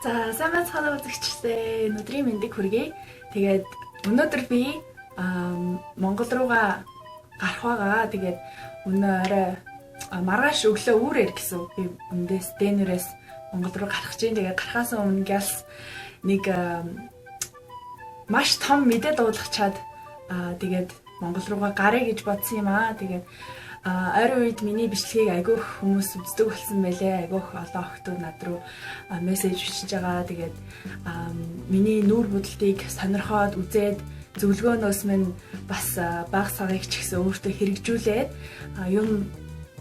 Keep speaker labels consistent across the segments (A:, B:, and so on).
A: За сайн байцгаана үзэгчдээ. Өнөөдрийн мэндийг хүргэе. Тэгээд өнөөдөр би Монгол руугаа гарах байгаа. Тэгээд өнөө орой маргааш өглөө үүрээр гэсэн би өндөөс Дэнерээс Монгол руу гарах гэж. Тэгээд гарахаас өмнө гялс нэг маш том мэдээ дуулгачаад тэгээд Монгол руугаа гарах гэж бодсон юм аа. Тэгээд ойрын үед миний бичлэгийг айгүйх хүмүүс үздэг болсон байлээ. Айгүйх олон охтууд над руу мессеж бичиж байгаа. Тэгээд миний нүүр будалтыг сонирхоод үзээд зөвлөгөөнөөс минь бас бага цагийг ч гэсэн өөртөө хэрэгжүүлээд юм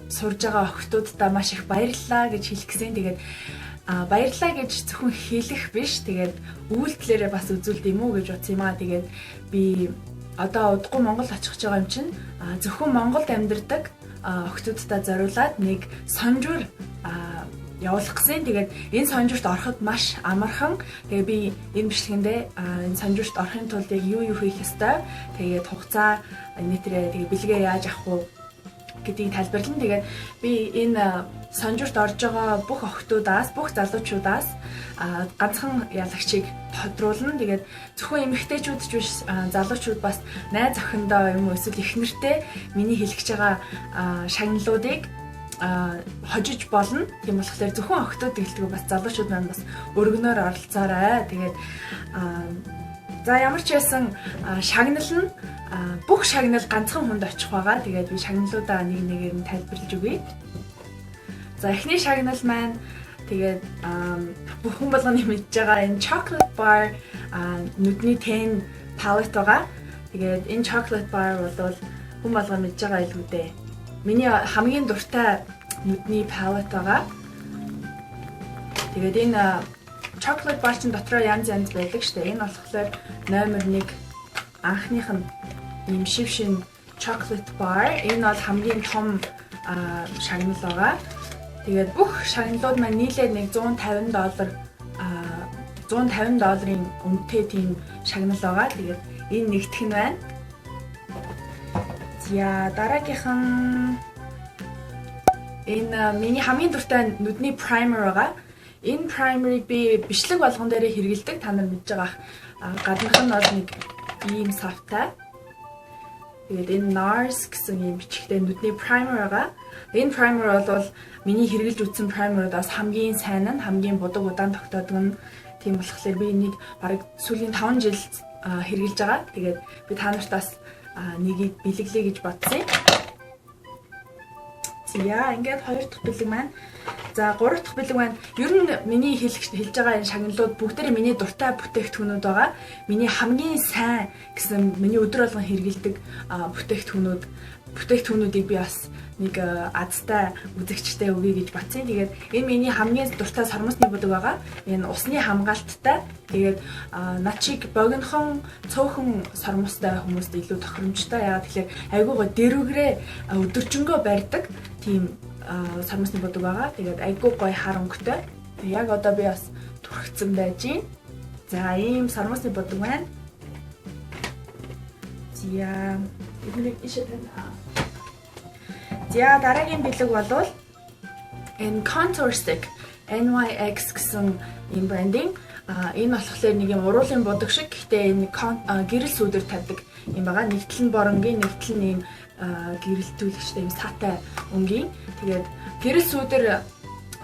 A: сурж байгаа охтуудаа маш их баярлалаа гэж хэлэх гэсэн. Тэгээд баярлалаа гэж зөвхөн хэлэх биш. Тэгээд үйлдэлээрээ бас үзүүлд юм уу гэж бодсон юм аа. Тэгээд би одоо удахгүй Монгол очих гэж байгаа юм чинь зөвхөн Монголд амьдардаг охтуудтай зориулаад нэг сонжуур явуулах гэсэн. Тэгээд энэ сонжуурт ороход маш амархан. Тэгээд би энэ бичлэгэндээ энэ сонжуурт орохын тулд яг юу хийх ёстой, тэгээд хугацаа нийтрээ тэгээд бэлгээ яаж авах вэ гэдгийг тайлбарлана. Тэгээд би энэ сонжуурт орж байгаа бүх охтуудаас, бүх залуучуудаас ганцхан ялагчийг тодруулна. Тэгээд зөвхөн эмэгтэйчүүд ч биш, залуучууд бас найз охиндоо юм уу эсвэл их нэртэй миний хэлэх гэж байгаа шагналуудыг хожиж болно. Тийм болохоор зөвхөн охтууд гэлтгүй бас залуучууд маань бас өргөнөөр оролцоорой. Тэгээд за ямар ч байсан шагнал нь бүх шагнал ганцхан хүнд очих байгаа. Тэгээд би шагналуудаа нэг нэгээр нь тайлбарлаж өгье. За эхний шагнал маань тэгээд бүх хүн болгоны мэдж байгаа энэ chocolate bar нүдний тэн palette байгаа. Тэгээд энэ chocolate bar бол хүн болгоо мэдж байгаа илүү дээ. Миний хамгийн дуртай нүдний palette байгаа. Тэгээд энэ chocolate bar чин дотроо янз янз байдаг штэ. Энэ болохоор номер 1 анхных нь ийм шившин chocolate bar. Энэ бол хамгийн том шагнал байгаа. Тэгээд бүх шагналууд маань нийлээд нэг $150 $150 үнэтэй тийм шагнал байгаа. Тэгээд энэ нэгтгэх нь байна. За дараагийнх нь энэ миний хамгийн дуртай нүдний primer байгаа. Энэ primer-ыг би бичлэг болгон дээрээ хэрэгэлдэг. Та нар мэдж байгаа. Гаднах нь бол нэг ийм савтай. Тэгээд энэ NARS гэсэн ийм бичгтэй нүдний primer байгаа. Энэ primer бол миний хэрэгжилж үзсэн primer-уудаас хамгийн сайн нь, хамгийн будаг удаан тогтоодог нь. Тийм болохоор би энийг бараг сүүлийн 5 жил хэрэгжилж байгаа. Тэгээд би та нартаас нэгийг бэлэглэе гэж бодсон. За ингээд 2 дахь бэлэг маань. За 3 дахь бэлэг маань ер нь миний хэлж байгаа энэ шагналууд бүгдээрээ миний дуртай бүтээгдэхүүнүүд байгаа. Миний хамгийн сайн гэсэн миний өдөр болгон хэрэгэлдэг бүтээгдэхүүнүүдийг би бас нэг азтай үзэгчтэй өгье гэж батсан. Тэгээд энэ миний хамгийн дуртай сормосны будаг байгаа. Энэ усны хамгаалттай. Тэгээд над шиг богинохон цөөхөн сормостой хүмүүст илүү тохиромжтой. Яагаад тэгэхээр айгуугаа дэрвгрээ өдөржингөө барьдаг тийм сормосны будаг байгаа. Тэгээд айгуу гоё хар өнгөтэй. Яг одоо би бас түрхсэн байж гин. За ийм сормосны будаг байна. За энийг ишээ тань. За дараагийн бэлэг бол энэ contour stick NYX гэсэн ийм брендинг. Энэ болохоор нэг юм уруулын будаг шиг. Гэхдээ энэ гэрэл сүүдэр тавьдаг юм байгаа. Нэгтэл нь боронгийн, нэгтэл нь ийм гэрэлтүүлэгчтэй ийм саатай өнгийн. Тэгээд гэрэл сүүдэр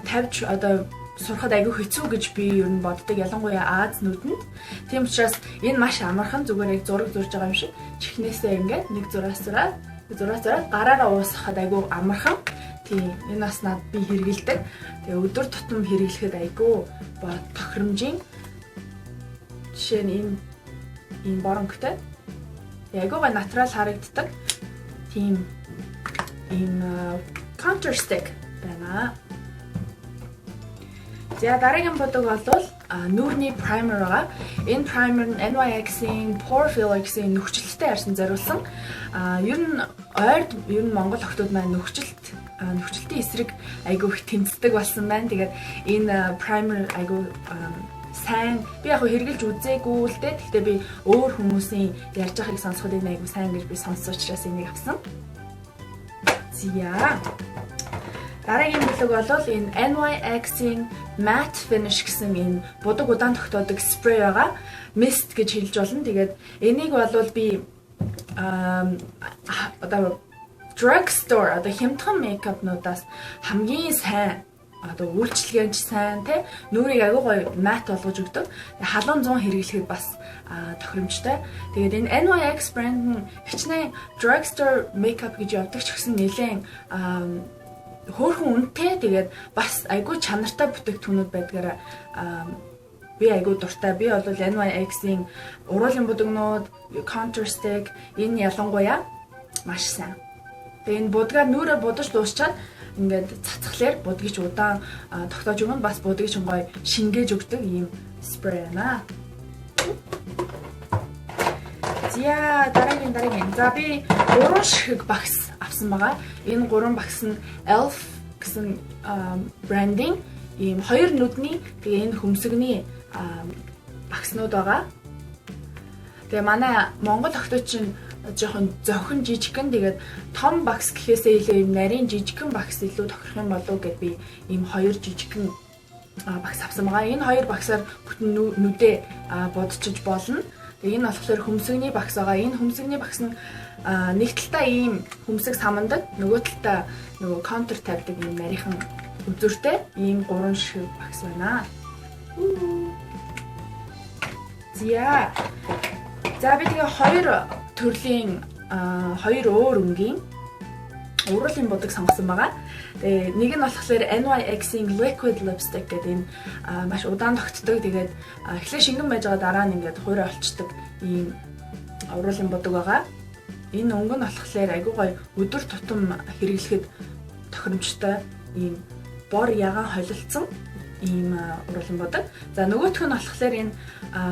A: тавьж одоо сурахад айгүй хэцүү гэж би ер нь боддог. Ялангуяа Аз нүдэнд. Тийм учраас энэ маш амархан, зүгээр яг зураг зурж байгаа юм шиг чихнээсээ ингээд нэг зураад гараараа уусгахад айгүй амархан. Тийм энэ бас над би хэрэгэлдэг. Тэгээ өдөр тутам хэрэглэхэд айгүй тохиромжийн. Жишээ нь энэ боронгтой. Айгуугаа натурал харагддаг. Тийм contour stick байна. За дараагийн будаг бол нүүрний primer байгаа. Энэ primer нь NYX-ийн Pore Filler гэсэн нөхцөлттэй арьсан зориулсан. Ер нь Монгол охтууд маань нөхцөлтийн эсрэг айгүй их тэмцдэг болсон байна. Тэгээд энэ primer айгүй сайн. Би яг хэрэгжилж үзээгүй л дээ. Гэхдээ би өөр хүмүүсийн ярьж байгааг сонсоход энэ айгүй сайн гэж би сонссон учраас энийг авсан. Дараагийн бүлэг бол энэ NYX-ийн Matte Finish гэсэн энэ будаг удаан тогтоодог спрей байгаа. Mist гэж хэлж болно. Тэгээд энийг бол би одоо drugstore одоо хямдхан мейкапнуудаас хамгийн сайн одоо үйлчлэгээнд сайн те нүрийг аягүй гоё мат болгож өгдөг. Халуун 100 хэрэглэхэд бас тохиромжтой. Тэгээд энэ NYX брэнд нь хичнээн drugstore makeup гэж явдаг ч гэсэн нэлээд хөөрхөн үнэтэй. Тэгээд бас аягүй чанартай бүтээгдэхүүнүүд байдгаараа би аягүй дуртай. Би бол NYX-ийн уруулын будагнууд, contour stick энэ ялангуяа маш сайн. Тэгээд энэ будгаар нүрээ будаж дуусчаад ингээд цацхлаар будгийч удаан тогтоож өгнө бас будгийч гоё шингээж өгдөг ийм спрей байна. За дараагийн. За би 3 ширхэг багс авсан байгаа. Энэ 3 багс нь Elf гэсэн брендинг ийм 2 нүдний тэгээ энэ хөмсгний багснууд байгаа. Тэгээ манай Монгол охтууд чинь жоохон зохин жижигхэн тэгээд том багс гэхээсээ илүү юм нарийн жижигхэн багс илүү тохирох юм болов гэд би ийм 2 жижигхэн багс авсан байгаа. Энэ 2 багсаар бүтэн нүдээ бодчиж болно. Тэгээ энэ болохоор хөмсгний багс байгаа. Энэ хөмсгний багс нь нэг талдаа ийм хөмсг самандаг, нөгөө талдаа нөгөө контур тавьдаг ийм нарийнхан үзүүртэй ийм 3 ширхэг багс байна. За би тэгээ 2 төрлийн 2 өөр өнгийн уруулын будаг сонгосон байгаа. Тэгээ нэг нь болохоор NYX-ийн Liquid Lipstick гэдэг энэ маш удаан тогтдог. Тэгээд эхлээ шингэн байж байгаа дараа нь ингээд хуурай олчдаг ийм уруулын будаг байгаа. Энэ өнгө нь болохоор айгүй гоё өдөр тутам хэрэглэхэд тохиромжтой ийм бор ягаан холилдсон ийм уруулын будаг. За нөгөөх нь болохоор энэ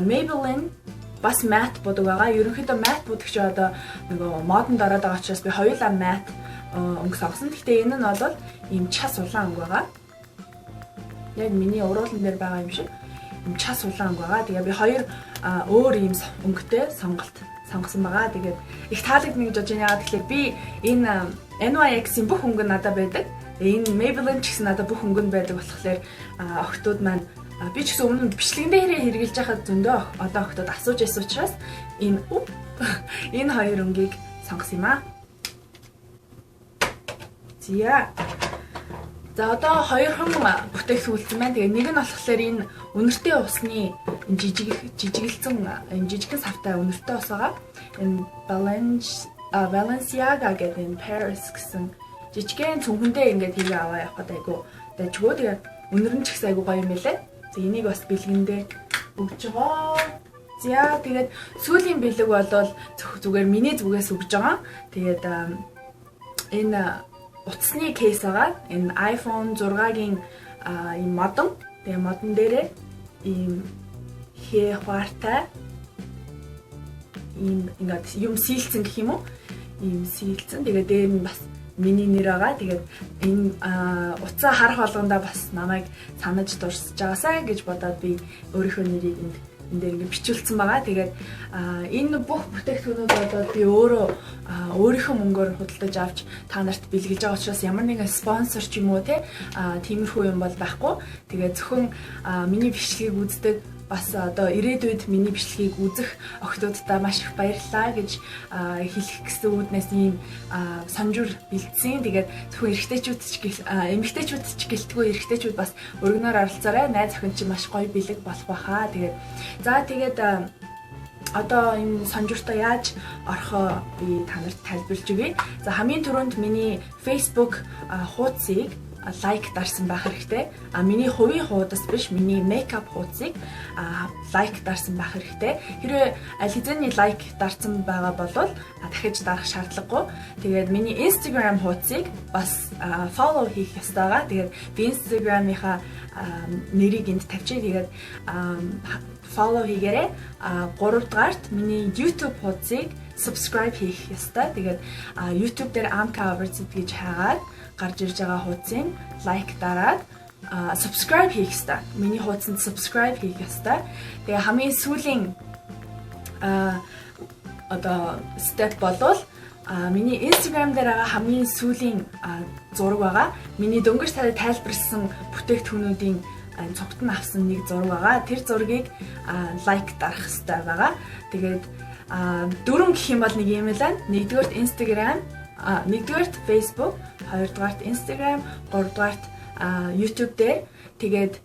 A: Maybelline бас matte будаг байгаа. Ерөнхийдөө matte будаг чи одоо нөгөө модонд ороод байгаа учраас би хоёулаа matte өнгө сонгосон. Гэхдээ энэ нь бол ийм час улаан өнгө байгаа. Яг миний уруулан дээр байгаа юм шиг ийм час улаан өнгө байгаа. Тэгээ би 2 өөр ийм өнгөтэй сонголт сонгосон байгаа. Тэгээд их таалагдна гэж бодож байна. Яагаад тэгэхээр би энэ NYX-ийн бүх өнгө надад байдаг. Энэ Maybelline ч гэсэн надад бүх өнгө нь байдаг болохоор охтууд маань би ч гэсэн өмнө бичлэгэн дээрээ хэрэгжилж байхад зөндөө одоо охтод асууж байсан учраас энэ 2 өнгийг сонгосон юм аа. За одоо 2хан бүтээгдэхүүлсэн байна. Тэгээ нэг нь болохоор энэ үнэртэй усны жижигэлцэн энэ жижигхэн савтай үнэртэй ус байгаа. Энэ Balenciaga гэдэг энэ Paris гэсэн жижигхэн цүнхэндээ ингээд хийгээ аваа явахад айгу дайггүй. Тэгээ үнэр нь ч гэсэн айгу гоё юм байлээ. Энийг бас бэлгэндээ өгж байгаа. За тэгээд сүүлийн бэлэг бол зүгээр миний зүгээс өгж байгаа. Тэгээд энэ утасны кейс байгаа. Энэ iPhone 6-гийн ийм модон. Тэгээд модон дээрээ ийм хээрхвартай ийм ингээд юм сийлцэн гэх юм уу? Ийм сийлцэн. Тэгээд дээр нь бас миний нэр байгаа. Тэгээд энэ утсаа харах болгонда бас намайг санаж дурсаж байгаасаа гэж бодоод би өөрийнхөө нэрийг энэ дээр ингэ бичүүлсэн байгаа. Тэгээд энэ бүх бүтээгдэхүүнүүд бол би өөрөө өөрийнхөө мөнгөөр худалдаж авч та нарт бэлгэлж байгаа учраас ямар нэгэн спонсор ч юм уу тиймэрхүү юм бол байхгүй. Тэгээд зөвхөн миний бичлэгийг үздэг бас одоо ирээдүйд миний бичлэгийг үзэх охтуудтай маш их баярлалаа гэж хэлэх гэсэн үүднээс ийм санжуур бэлдсэн. Тэгээд зөвхөн эмэгтэйчүүд ч гэлтгүй эрэгтэйчүүд бас өргөнөөр оролцоорой. Найз охин чинь маш гоё бэлэг болох байхаа. Тэгээд одоо энэ санжууртаа яаж орохоо би та нарт тайлбарлаж өгье. За хамгийн түрүүнд миний Facebook хуудсыг лайк дарсан байх хэрэгтэй. Миний хувийн хуудас биш, миний мейкап хуудсыг лайк дарсан байх хэрэгтэй. Хэрвээ аль хэзээний лайк дарсан байгаа бол дахиж дарах шаардлагагүй. Тэгээд миний Instagram хуудсыг бас follow хийх ёстой байгаа. Тэгээд би Instagram-ийнхаа нэрийг энд тавьчих. Тэгээд follow хийгээрэй. 3 дугаарт миний YouTube хуудсыг subscribe хийх ёстой. Тэгээд YouTube дээр Amka Overzit гэж хаагаад гарч ирж байгаа хуудсыг лайк дараад subscribe хийх ёстой. Миний хуудсанд subscribe хийх ёстой. Тэгээ хамгийн сүүлийн одоо step болвол миний Instagram дээр байгаа хамгийн сүүлийн зураг байгаа. Миний дөнгөж тайлбарласан бүтээгдэхүүнүүдийн цогт нь авсан нэг зураг байгаа. Тэр зургийг лайк дарах хэрэгтэй байгаа. Тэгээд дөрөв гэх юм бол нэг юм л байна. Нэгдүгээрт Instagram, нэгдүгээрт Facebook, хоёрдугаарт Instagram, гуравдугаарт YouTube дээр. Тэгээд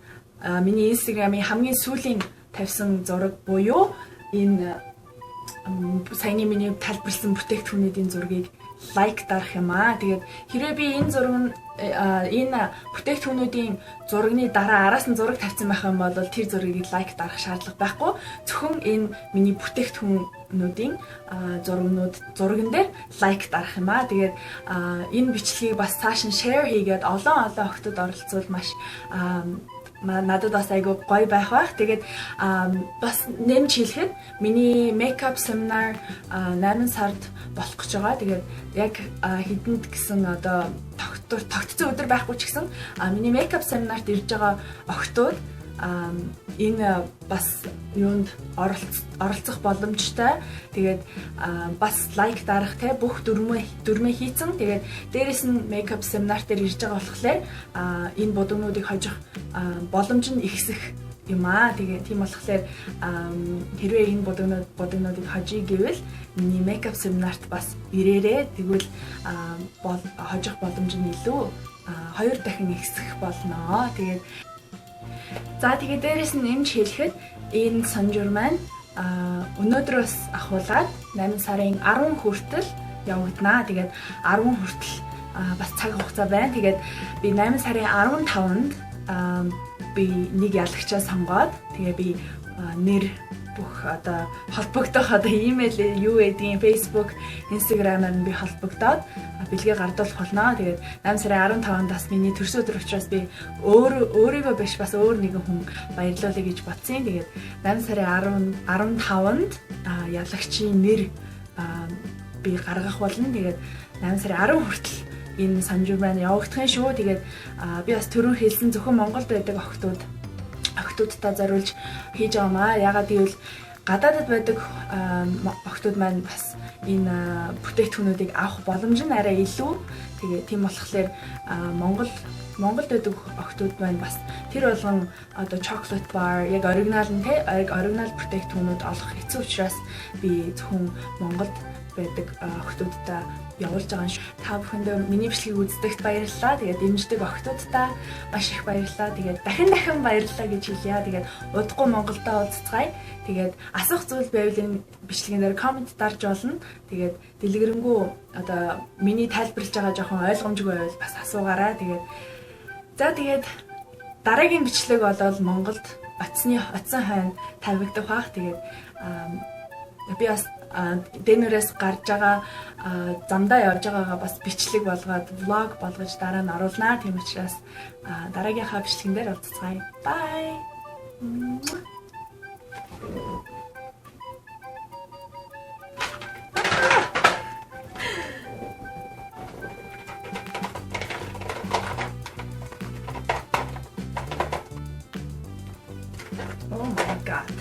A: миний Instagram-ийн хамгийн сүүлийн тавьсан зураг буюу энэ саяны миний тайлбарласан бүтээгдэхүүнүүдийн зургийг лайк дарах юм аа. Тэгээд хэрвээ би энэ бүтээгдэхүүнүүдийн зургийн дараа араас нь зураг тавьсан байх юм бол тэр зургийг лайк дарах шаардлага байхгүй. Зөвхөн энэ миний бүтээгдэхүүнүүдийн зурган дээр лайк дарах юм аа. Тэгээд энэ бичлэгийг бас цааш нь share хийгээд олон охтод оролцуул маш надад бас айгүй гоё байх бах. Тэгээд бас нэмж хэлэхэд миний makeup seminar 8 сард болох гэж байгаа. Тэгээд яг хэдэнд гэсэн одоо тогтцсон өдөр байхгүй ч гэсэн миний makeup seminar-т ирж байгаа охтууд энэ бас юунд оролцох боломжтой. Тэгээд бас лайк дарах те бүх дүрмээ хийцэн. Тэгээд дээрэс нь makeup seminar дээр ирж байгаа болохоор энэ бодогнуудыг хожих боломж нь ихсэх юм аа. Тэгээд тийм болохоор хэрвээ энэ бодогнуудыг хожих гэвэл миний makeup seminar-т бас ирээрээ. Тэгвэл хожих боломж нь илүү 2 дахин ихсэх болно. Тэгээд дээрэс нь нэмж хэлэхэд энэ санжуур маань өнөөдрөөс ахуулаад 8 сарын 10 хүртэл явагдана. Тэгээд 10 хүртэл бас цаг хугацаа байна. Тэгээд би 8 сарын 15-нд би нэг ялагчаа сонгоод тэгээ би нэр бүх одоо холбогдох имэйл юу гэдгийг Facebook, Instagram-аар би холбогдоод бэлгээ гардуулах болно. Тэгээд 8 сарын 15-нд бас миний төрсөн өдөр учраас би өөрийгөө биш бас өөр нэгэн хүн баярлуулъя гэж бодсон. Тэгээд 8 сарын 15-нд ялагчийн нэр би гаргах болно. Тэгээд 8 сарын 10 хүртэл энэ санжуур маань явагдах юм шүү. Тэгээд би бас түрүүн хэлсэн зөвхөн Монголд байдаг охтуудтай зориулж хийж байгаамаа. Ягаад гэвэл гадаадд байдаг охтууд маань бас энэ бүтээгдэхүүнүүдийг авах боломж нь арай илүү. Тэгээ тийм болохоор Монголд байдаг охтууд маань бас тэр болгон одоо chocolate bar яг оригинал бүтээгдэхүүнүүд олох хэцүү учраас би зөвхөн Монголд байдаг охтуудтай явуулж байгаа шүү. Та бүхэндээ миний бичлэгийг үздэгт баярлалаа. Тэгээд дэмждэг охтуудтай маш их баярлалаа. Тэгээд дахин баярлалаа гэж хэлье. Тэгээд удахгүй Монголдоо уулзцгаая. Тэгээд асуух зүйл байвал энэ бичлэгэн дээр комент дарж болно. Тэгээд дэлгэрэнгүй одоо миний тайлбарлаж байгаа жоохон ойлгомжгүй байвал бас асуугаарай. Тэгээд дараагийн бичлэг бол Монголд оцсон хойно тавигдах бах. Тэгээд би бас дэнэрээс гарч байгаа замдаа явж байгаагаа бас бичлэг болгоод влог болгож дараа нь оруулнаа. Тийм учраас дараагийнхаа бичлэгэн дээр уулзцгаая. Bye. Oh my God.